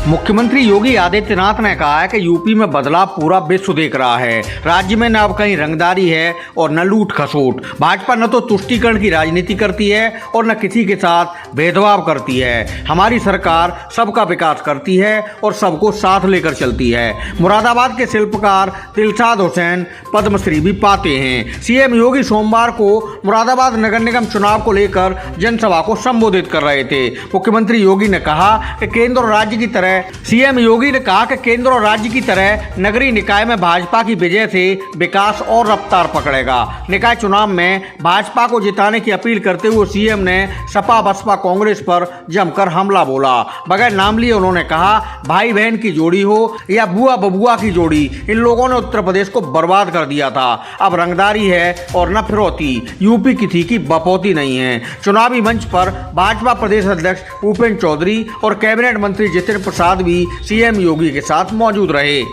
मुख्यमंत्री योगी आदित्यनाथ ने कहा है कि यूपी में बदलाव पूरा विश्व देख रहा है। राज्य में न अब कहीं रंगदारी है और न लूट खसोट। भाजपा न तो तुष्टीकरण की राजनीति करती है और न किसी के साथ भेदभाव करती है। हमारी सरकार सबका विकास करती है और सबको साथ लेकर चलती है। मुरादाबाद के शिल्पकार दिलशाद हुसैन पद्मश्री भी पाते हैं। सीएम योगी सोमवार को मुरादाबाद नगर निगम चुनाव को लेकर जनसभा को संबोधित कर रहे थे। मुख्यमंत्री योगी ने कहा कि केंद्र और राज्य की तरह सीएम योगी ने कहा कि केंद्र और राज्य की तरह नगरीय निकाय में भाजपा की विजय से विकास और रफ्तार पकड़ेगा। निकाय चुनाव में भाजपा को जिताने की अपील करते हुए सीएम ने सपा बसपा कांग्रेस पर जमकर हमला बोला। बगैर नाम लिए उन्होंने कहा, भाई बहन की जोड़ी हो या बुआ बबुआ की जोड़ी, इन लोगों ने उत्तर प्रदेश को बर्बाद कर दिया था। अब रंगदारी है और न फिरौती। यूपी किसी की बपौती नहीं है। चुनावी मंच पर भाजपा प्रदेश अध्यक्ष भूपेंद्र चौधरी और कैबिनेट मंत्री जितेंद्र प्रसाद भी सीएम योगी के साथ मौजूद रहे।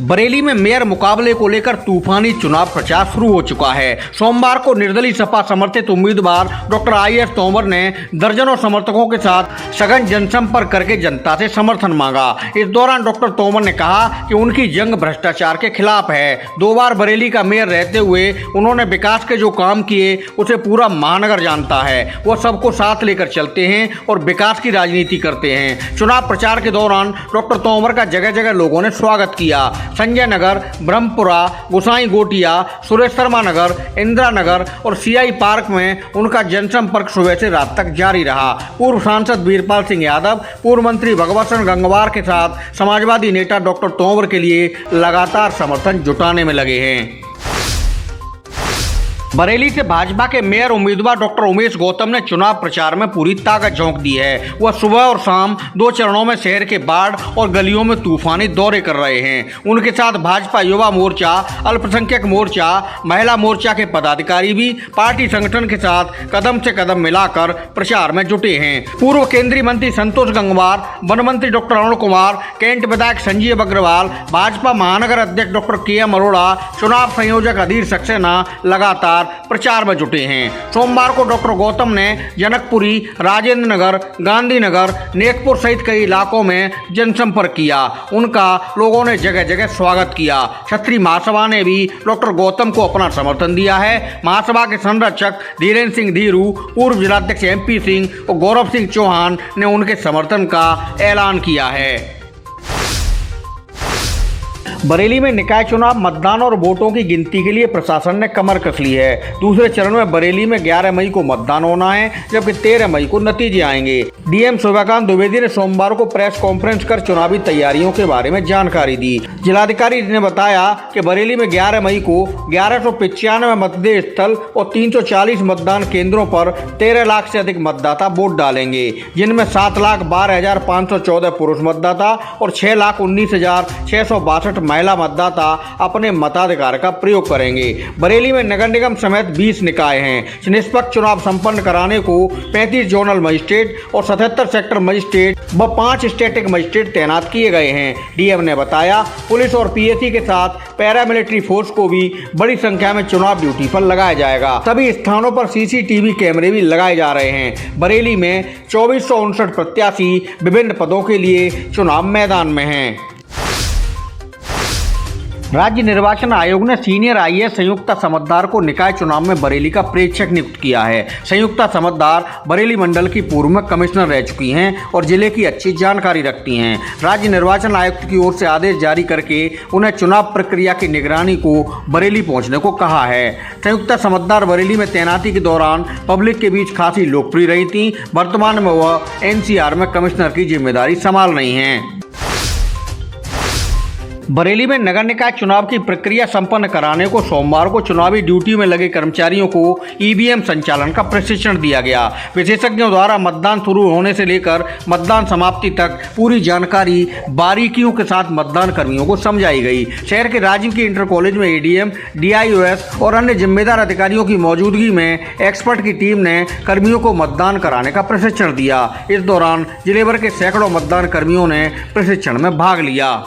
बरेली में मेयर मुकाबले को लेकर तूफानी चुनाव प्रचार शुरू हो चुका है। सोमवार को निर्दलीय सपा समर्थित उम्मीदवार डॉक्टर IAS तोमर ने दर्जनों समर्थकों के साथ सघन जनसंपर्क करके जनता से समर्थन मांगा। इस दौरान डॉक्टर तोमर ने कहा कि उनकी जंग भ्रष्टाचार के खिलाफ है। 2 बार बरेली का मेयर रहते हुए उन्होंने विकास के जो काम किए उसे पूरा महानगर जानता है। वो सबको साथ लेकर चलते हैं और विकास की राजनीति करते हैं। चुनाव प्रचार के दौरान डॉक्टर तोमर का जगह जगह लोगों ने स्वागत किया। संजय नगर, ब्रह्मपुरा, गोसाई गोटिया, सुरेश शर्मा नगर, इंदिरा नगर और CI पार्क में उनका जनसंपर्क सुबह से रात तक जारी रहा। पूर्व सांसद वीरपाल सिंह यादव, पूर्व मंत्री भगवत सिंह गंगवार के साथ समाजवादी नेता डॉक्टर तोमर के लिए लगातार समर्थन जुटाने में लगे हैं। बरेली से भाजपा के मेयर उम्मीदवार डॉक्टर उमेश गौतम ने चुनाव प्रचार में पूरी ताकत झोंक दी है। वह सुबह और शाम 2 चरणों में शहर के बाढ़ और गलियों में तूफानी दौरे कर रहे हैं। उनके साथ भाजपा युवा मोर्चा, अल्पसंख्यक मोर्चा, महिला मोर्चा के पदाधिकारी भी पार्टी संगठन के साथ कदम से कदम मिलाकर प्रचार में जुटे हैं। पूर्व केंद्रीय मंत्री संतोष गंगवार, वन मंत्री डॉक्टर अरुण कुमार, कैंट विधायक संजीव अग्रवाल, भाजपा महानगर अध्यक्ष डॉक्टर KM अरोड़ा, चुनाव संयोजक अधीर सक्सेना लगातार प्रचार में जुटे हैं। सोमवार को डॉक्टर गौतम ने जनकपुरी, राजेंद्र नगर, गांधीनगर, नेकपुर सहित कई इलाकों में जनसंपर्क किया। उनका लोगों ने जगह जगह स्वागत किया। क्षत्रिय महासभा ने भी डॉक्टर गौतम को अपना समर्थन दिया है। महासभा के संरक्षक धीरेन्द्र सिंह धीरू, पूर्व जिलाध्यक्ष MP सिंह और गौरव सिंह चौहान ने उनके समर्थन का ऐलान किया है। बरेली में निकाय चुनाव मतदान और वोटों की गिनती के लिए प्रशासन ने कमर कस ली है। दूसरे चरण में बरेली में 11 मई को मतदान होना है, जबकि 13 मई को नतीजे आएंगे। DM शोभाकांत द्विवेदी ने सोमवार को प्रेस कॉन्फ्रेंस कर चुनावी तैयारियों के बारे में जानकारी दी। जिलाधिकारी ने बताया कि बरेली में 11 मई को 1195 मतदेय स्थल और 340 मतदान केंद्रों पर 13 लाख से अधिक मतदाता वोट डालेंगे, जिनमें 7,12,514 पुरुष मतदाता और 6,19,662 महिला मतदाता अपने मताधिकार का प्रयोग करेंगे। बरेली में नगर निगम समेत 20 निकाय हैं। निष्पक्ष चुनाव संपन्न कराने को 35 जोनल मजिस्ट्रेट और 77 सेक्टर मजिस्ट्रेट व 5 स्टैटिक मजिस्ट्रेट तैनात किए गए हैं। DM ने बताया, पुलिस और PSC के साथ पैरामिलिट्री फोर्स को भी बड़ी संख्या में चुनाव ड्यूटी पर लगाया जाएगा। सभी स्थानों पर CCTV कैमरे भी लगाए जा रहे हैं। बरेली में 2459 प्रत्याशी विभिन्न पदों के लिए चुनाव मैदान में हैं। राज्य निर्वाचन आयोग ने सीनियर IAS संयुक्ता समद्दार को निकाय चुनाव में बरेली का प्रेक्षक नियुक्त किया है। संयुक्ता समद्दार बरेली मंडल की पूर्व में कमिश्नर रह चुकी हैं और जिले की अच्छी जानकारी रखती हैं। राज्य निर्वाचन आयुक्त की ओर से आदेश जारी करके उन्हें चुनाव प्रक्रिया की निगरानी को बरेली पहुंचने को कहा है। संयुक्ता समद्दार बरेली में तैनाती के दौरान पब्लिक के बीच खासी लोकप्रिय रही थी। वर्तमान में वह NCR में कमिश्नर की जिम्मेदारी संभाल रही हैं। बरेली में नगर निकाय चुनाव की प्रक्रिया संपन्न कराने को सोमवार को चुनावी ड्यूटी में लगे कर्मचारियों को EVM संचालन का प्रशिक्षण दिया गया। विशेषज्ञों द्वारा मतदान शुरू होने से लेकर मतदान समाप्ति तक पूरी जानकारी बारीकियों के साथ मतदान कर्मियों को समझाई गई। शहर के राजीव की इंटर कॉलेज में ADM, DIOS और अन्य जिम्मेदार अधिकारियों की मौजूदगी में एक्सपर्ट की टीम ने कर्मियों को मतदान कराने का प्रशिक्षण दिया। इस दौरान जिले भर के सैकड़ों मतदान कर्मियों ने प्रशिक्षण में भाग लिया।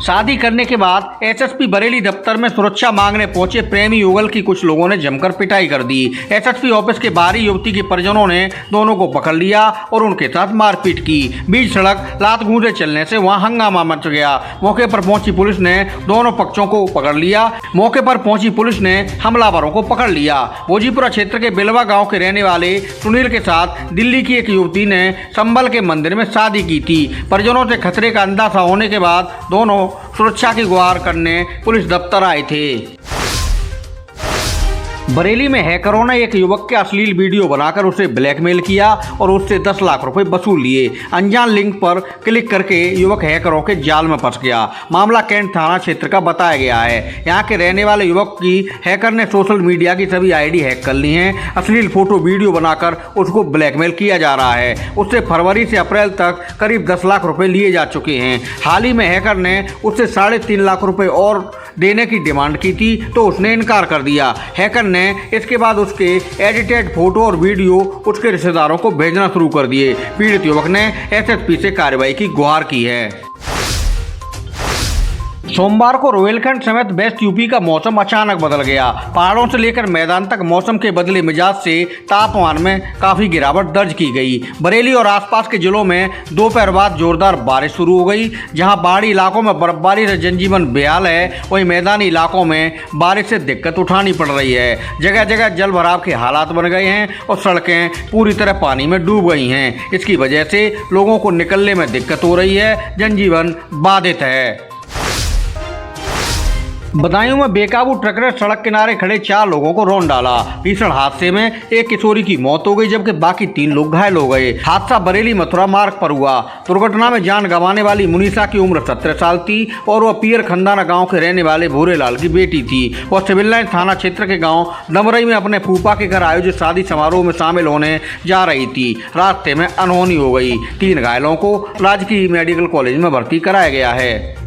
शादी करने के बाद एसएसपी बरेली दफ्तर में सुरक्षा मांगने पहुंचे प्रेमी युगल की कुछ लोगों ने जमकर पिटाई कर दी। एसएसपी ऑफिस के बाहरी युवती के परिजनों ने दोनों को पकड़ लिया और उनके साथ मारपीट की। बीच सड़क लात गूंजे चलने से वहां हंगामा मच गया। मौके पर पहुंची पुलिस ने दोनों पक्षों को पकड़ लिया। मौके पर पहुंची पुलिस ने हमलावरों को पकड़ लिया। भोजीपुरा क्षेत्र के बिलवा गांव के रहने वाले सुनील के साथ दिल्ली की एक युवती ने संबल के मंदिर में शादी की थी। परिजनों से खतरे का अंदाजा होने के बाद दोनों सुरक्षा की गुहार करने पुलिस दफ्तर आए थे। बरेली में हैकरों ने एक युवक के अश्लील वीडियो बनाकर उसे ब्लैकमेल किया और उससे 10 लाख रुपए वसूल लिए। अनजान लिंक पर क्लिक करके युवक हैकरों के जाल में फंस गया। मामला कैंट थाना क्षेत्र का बताया गया है। यहाँ के रहने वाले युवक की हैकर ने सोशल मीडिया की सभी आईडी हैक कर ली हैं। अश्लील फोटो वीडियो बनाकर उसको ब्लैकमेल किया जा रहा है। उससे फरवरी से अप्रैल तक करीब 10 लाख रुपए लिए जा चुके हैं। हाल ही में हैकर ने उससे 3.5 लाख रुपए और देने की डिमांड की थी तो उसने इनकार कर दिया। हैकर ने इसके बाद उसके एडिटेड फोटो और वीडियो उसके रिश्तेदारों को भेजना शुरू कर दिए। पीड़ित युवक ने एसएसपी से कार्रवाई की गुहार की है। सोमवार को रोहिलखंड समेत वेस्ट यूपी का मौसम अचानक बदल गया। पहाड़ों से लेकर मैदान तक मौसम के बदले मिजाज से तापमान में काफी गिरावट दर्ज की गई। बरेली और आसपास के जिलों में दोपहर बाद जोरदार बारिश शुरू हो गई। जहां पहाड़ी इलाकों में बर्फबारी से जनजीवन बेहाल है, वहीं मैदानी इलाकों में बारिश से दिक्कत उठानी पड़ रही है। जगह जगह जल भराव के हालात बन गए हैं और सड़कें पूरी तरह पानी में डूब गई हैं। इसकी वजह से लोगों को निकलने में दिक्कत हो रही है, जनजीवन बाधित है। बदायूं में बेकाबू ट्रक ने सड़क किनारे खड़े 4 लोगों को रौंद डाला। भीषण हादसे में एक किशोरी की मौत हो गई जबकि बाकी 3 लोग घायल हो गए। हादसा बरेली मथुरा मार्ग पर हुआ। दुर्घटना में जान गंवाने वाली मुनीसा की उम्र 17 साल थी और वह पियर खंदाना गांव के रहने वाले भूरेलाल की बेटी थी। वह सिविल लाइन थाना क्षेत्र के गाँव डमरई में अपने फूफा के घर आयोजित शादी समारोह में शामिल होने जा रही थी। रास्ते में अनहोनी हो गई। 3 घायलों को राजकीय मेडिकल कॉलेज में भर्ती कराया गया है।